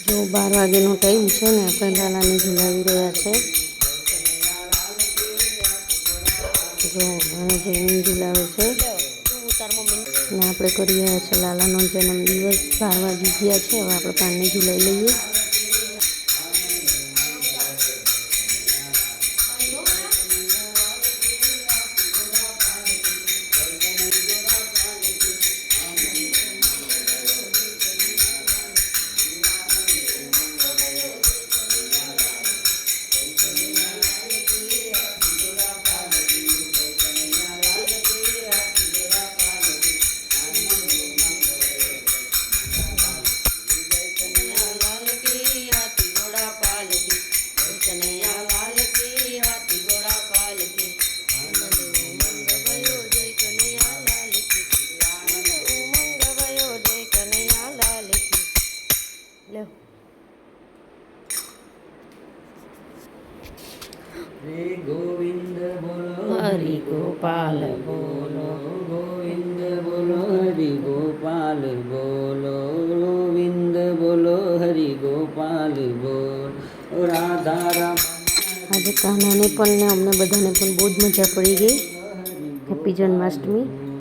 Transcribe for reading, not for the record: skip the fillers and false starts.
જો 12 વાગ્યાનો ટાઈમ છે ને આપણે લાલાને ઝુલાવી રહ્યા છે। જો અને જઈને ઝુલાવે છે ને આપણે કરી રહ્યા છે લાલાનો જન્મદિવસ। 12 વાગી ગયા છે। હવે આપણે પાનને ઝુલાવી લઈએ। रे गोविंद बोलो हरि गोपाल बोलो गोविंद बोलो हरि गोपाल बोलो गोविंद बोलो हरि गोपाल बोलो राधा राम। आज कान्हाने पण ने अमने बधाने पण बहुत मजा पड़ी गई। हैप्पी जन्माष्टमी।